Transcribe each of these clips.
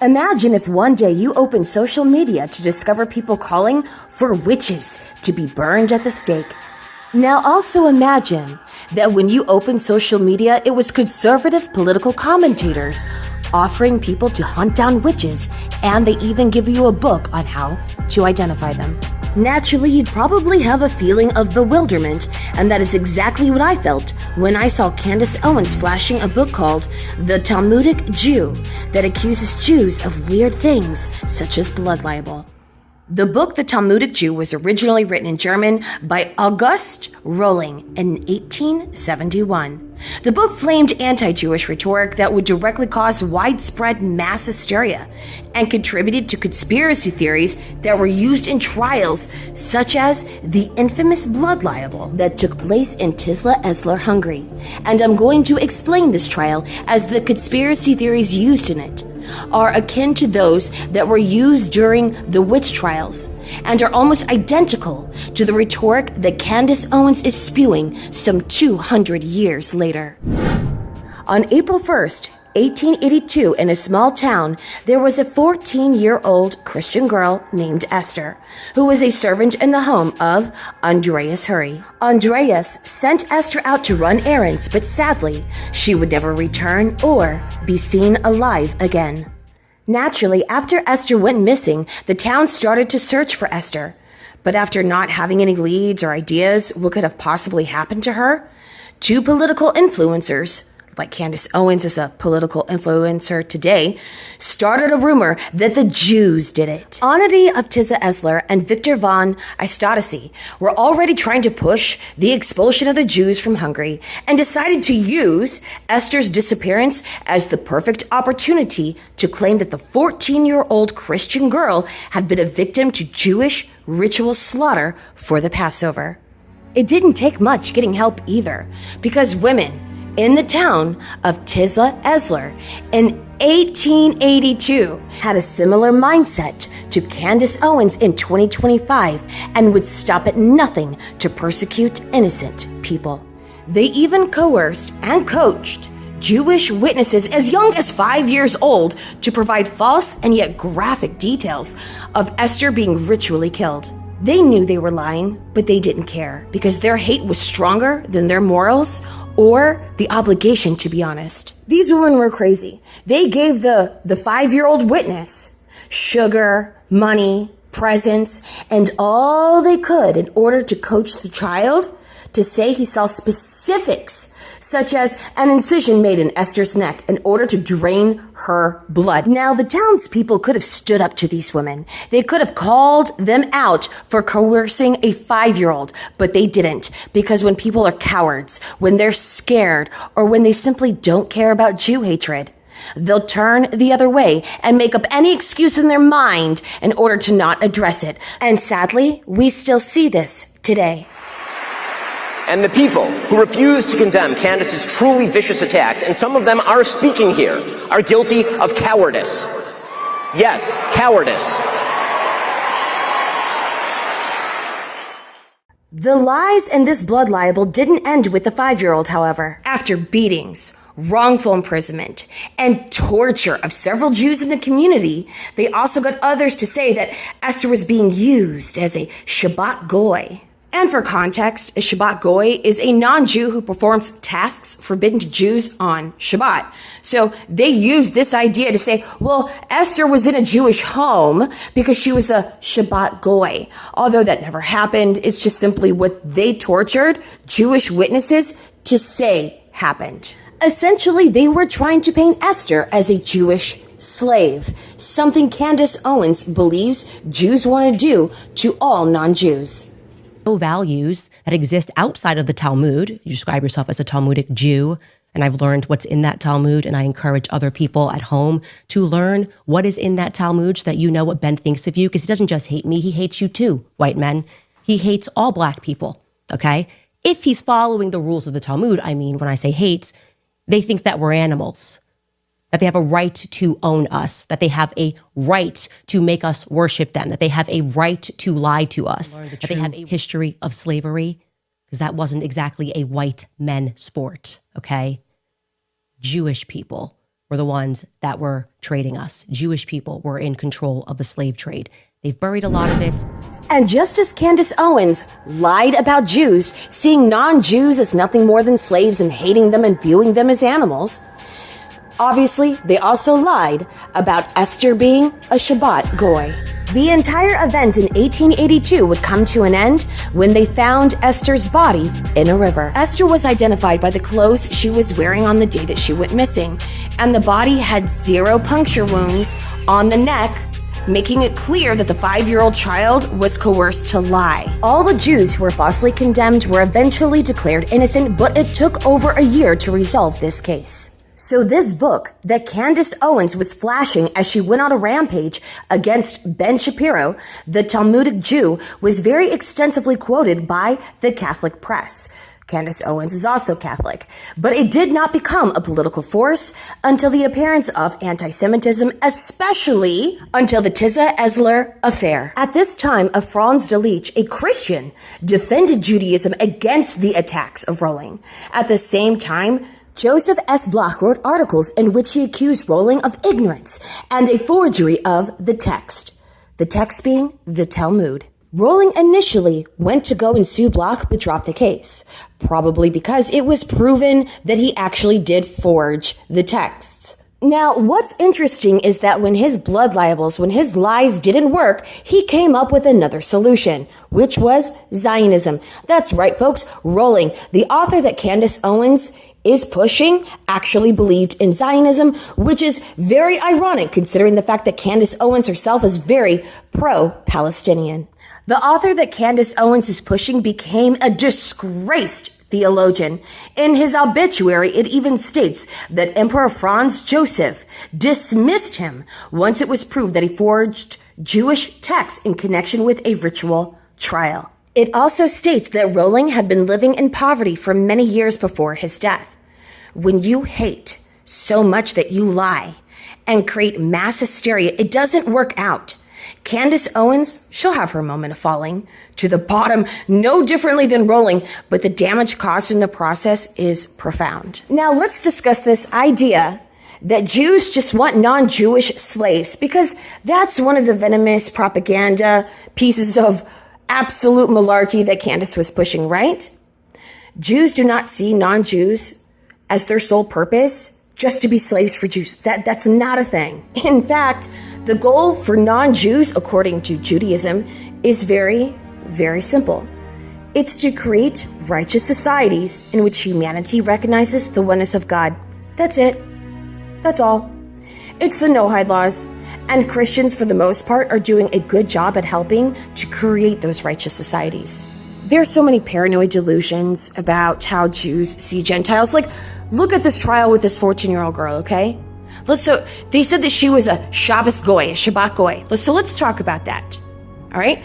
Imagine if one day you open social media to discover people calling for witches to be burned at the stake. Now also imagine that when you open social media, it was conservative political commentators offering people to hunt down witches, and they even give you a book on how to identify them. Naturally, you'd probably have a feeling of bewilderment, and that is exactly what I felt when I saw Candace Owens flashing a book called The Talmudic Jew that accuses Jews of weird things such as blood libel. The book The Talmudic Jew was originally written in German by August Rohling in 1871. The book flamed anti-Jewish rhetoric that would directly cause widespread mass hysteria and contributed to conspiracy theories that were used in trials, such as the infamous blood libel that took place in Tisza Eszlar, Hungary. And I'm going to explain this trial as the conspiracy theories used in it are akin to those that were used during the witch trials and are almost identical to the rhetoric that Candace Owens is spewing some 200 years later. On April 1st, 1882, in a small town, there was a 14-year-old Christian girl named Esther, who was a servant in the home of Andreas Hurry. Andreas sent Esther out to run errands, but sadly, she would never return or be seen alive again. Naturally, after Esther went missing, the town started to search for Esther. But after not having any leads or ideas what could have possibly happened to her, two political influencers, like Candace Owens is a political influencer today, started a rumor that the Jews did it. Onity of Tisza Eszlar and Victor von Istadacy were already trying to push the expulsion of the Jews from Hungary and decided to use Esther's disappearance as the perfect opportunity to claim that the 14-year-old Christian girl had been a victim to Jewish ritual slaughter for the Passover. It didn't take much getting help either, because women in the town of Tisza Eszlar in 1882 had a similar mindset to Candace Owens in 2025 and would stop at nothing to persecute innocent people. They even coerced and coached Jewish witnesses as young as 5 years old to provide false and yet graphic details of Esther being ritually killed. They knew they were lying, but they didn't care because their hate was stronger than their morals or the obligation to be honest. These women were crazy. They gave the 5-year-old witness sugar, money, presents, and all they could in order to coach the child to say he saw specifics, such as an incision made in Esther's neck in order to drain her blood. Now, the townspeople could have stood up to these women. They could have called them out for coercing a 5-year-old, but they didn't, because when people are cowards, when they're scared, or when they simply don't care about Jew hatred, they'll turn the other way and make up any excuse in their mind in order to not address it. And sadly, we still see this today. And the people who refuse to condemn Candace's truly vicious attacks, and some of them are speaking here, are guilty of cowardice. Yes, cowardice. The lies in this blood libel didn't end with the 5-year-old, however. After beatings, wrongful imprisonment, and torture of several Jews in the community, they also got others to say that Esther was being used as a Shabbat goy. And for context, a Shabbat goy is a non-Jew who performs tasks forbidden to Jews on Shabbat. So they use this idea to say, well, Esther was in a Jewish home because she was a Shabbat goy. Although that never happened, it's just simply what they tortured Jewish witnesses to say happened. Essentially, they were trying to paint Esther as a Jewish slave, something Candace Owens believes Jews want to do to all non-Jews. Values that exist outside of the Talmud. You describe yourself as a Talmudic Jew, and I've learned what's in that Talmud, and I encourage other people at home to learn what is in that Talmud so that you know what Ben thinks of you, because he doesn't just hate me, he hates you too, white men. He hates all black people, okay? If he's following the rules of the Talmud, I mean, when I say hates, they think that we're animals, that they have a right to own us, that they have a right to make us worship them, that they have a right to lie to us, that they have a history of slavery, because that wasn't exactly a white men sport, okay? Jewish people were the ones that were trading us. Jewish people were in control of the slave trade. They've buried a lot of it. And just as Candace Owens lied about Jews, seeing non-Jews as nothing more than slaves and hating them and viewing them as animals, obviously they also lied about Esther being a Shabbat goy. The entire event in 1882 would come to an end when they found Esther's body in a river. Esther was identified by the clothes she was wearing on the day that she went missing, and the body had 0 puncture wounds on the neck, making it clear that the 5-year-old child was coerced to lie. All the Jews who were falsely condemned were eventually declared innocent, but it took over a year to resolve this case. So this book that Candace Owens was flashing as she went on a rampage against Ben Shapiro, the Talmudic Jew, was very extensively quoted by the Catholic press. Candace Owens is also Catholic, but it did not become a political force until the appearance of antisemitism, especially until the Tisza Eszlar affair. At this time, Franz Delitzsch, a Christian, defended Judaism against the attacks of Rohling. At the same time, Joseph S. Bloch wrote articles in which he accused Rohling of ignorance and a forgery of the text being the Talmud. Rohling initially went to go and sue Bloch but dropped the case, probably because it was proven that he actually did forge the texts. Now, what's interesting is that when his blood libels, when his lies didn't work, he came up with another solution, which was Zionism. That's right, folks. Rohling, the author that Candace Owens is pushing, actually believed in Zionism, which is very ironic considering the fact that Candace Owens herself is very pro-Palestinian. The author that Candace Owens is pushing became a disgraced theologian. In his obituary, it even states that Emperor Franz Joseph dismissed him once it was proved that he forged Jewish texts in connection with a ritual trial. It also states that Rohling had been living in poverty for many years before his death. When you hate so much that you lie and create mass hysteria, it doesn't work out. Candace Owens, she'll have her moment of falling to the bottom, no differently than Rohling, but the damage caused in the process is profound. Now let's discuss this idea that Jews just want non-Jewish slaves, because that's one of the venomous propaganda pieces of absolute malarkey that Candace was pushing, right? Jews do not see non-Jews as their sole purpose just to be slaves for Jews. That's not a thing. In fact, the goal for non-Jews, according to Judaism, is very, very simple. It's to create righteous societies in which humanity recognizes the oneness of God. That's it. That's all. It's the no-hide laws. And Christians, for the most part, are doing a good job at helping to create those righteous societies. There are so many paranoid delusions about how Jews see Gentiles. Like, look at this trial with this 14-year-old girl, okay? They said that she was a Shabbos goy, a Shabbat goy. Let's talk about that, all right?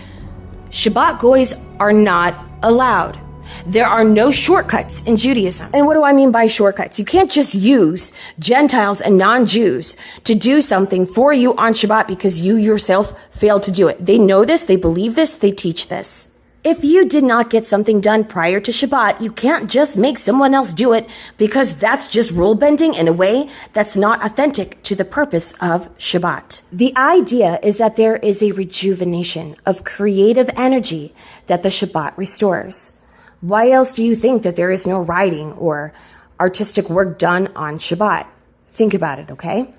Shabbat goys are not allowed. There are no shortcuts in Judaism. And what do I mean by shortcuts? You can't just use Gentiles and non-Jews to do something for you on Shabbat because you yourself failed to do it. They know this, they believe this, they teach this. If you did not get something done prior to Shabbat, you can't just make someone else do it because that's just rule bending in a way that's not authentic to the purpose of Shabbat. The idea is that there is a rejuvenation of creative energy that the Shabbat restores. Why else do you think that there is no writing or artistic work done on Shabbat? Think about it, okay?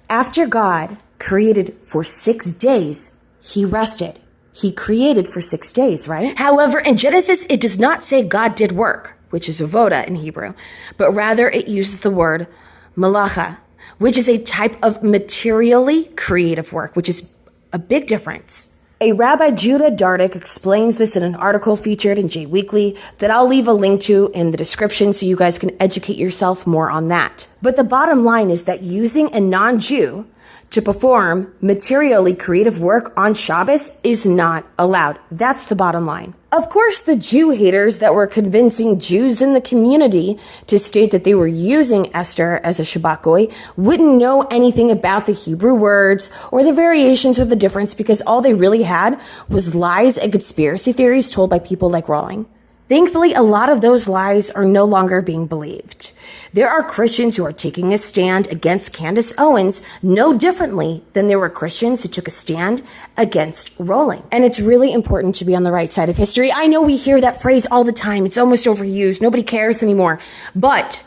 After God created for 6 days, he rested. He created for 6 days, right? However, in Genesis, it does not say God did work, which is avoda in Hebrew, but rather it uses the word malacha, which is a type of materially creative work, which is a big difference. A Rabbi Judah Dardick explains this in an article featured in Jweekly that I'll leave a link to in the description so you guys can educate yourself more on that. But the bottom line is that using a non-Jew to perform materially creative work on Shabbos is not allowed. That's the bottom line. Of course, the Jew haters that were convincing Jews in the community to state that they were using Esther as a Shabbat goy wouldn't know anything about the Hebrew words or the variations or the difference because all they really had was lies and conspiracy theories told by people like Rohling. Thankfully, a lot of those lies are no longer being believed. There are Christians who are taking a stand against Candace Owens no differently than there were Christians who took a stand against Rohling. And it's really important to be on the right side of history. I know we hear that phrase all the time. It's almost overused. Nobody cares anymore. But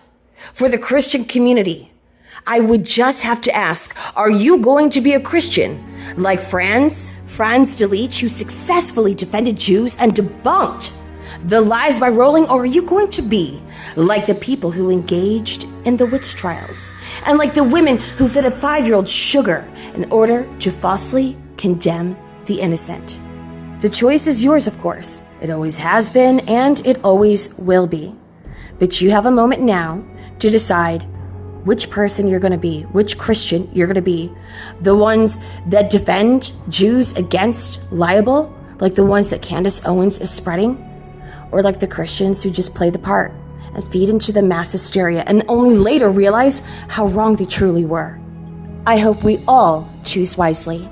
for the Christian community, I would just have to ask, are you going to be a Christian like Franz Delitzsch, who successfully defended Jews and debunked the lies by Rohling, or are you going to be like the people who engaged in the witch trials and like the women who fed a 5-year-old sugar in order to falsely condemn the innocent? The choice is yours, of course. It always has been, and it always will be. But you have a moment now to decide which person you're going to be, which Christian you're going to be. The ones that defend Jews against libel, like the ones that Candace Owens is spreading, or like the Christians who just play the part and feed into the mass hysteria and only later realize how wrong they truly were. I hope we all choose wisely.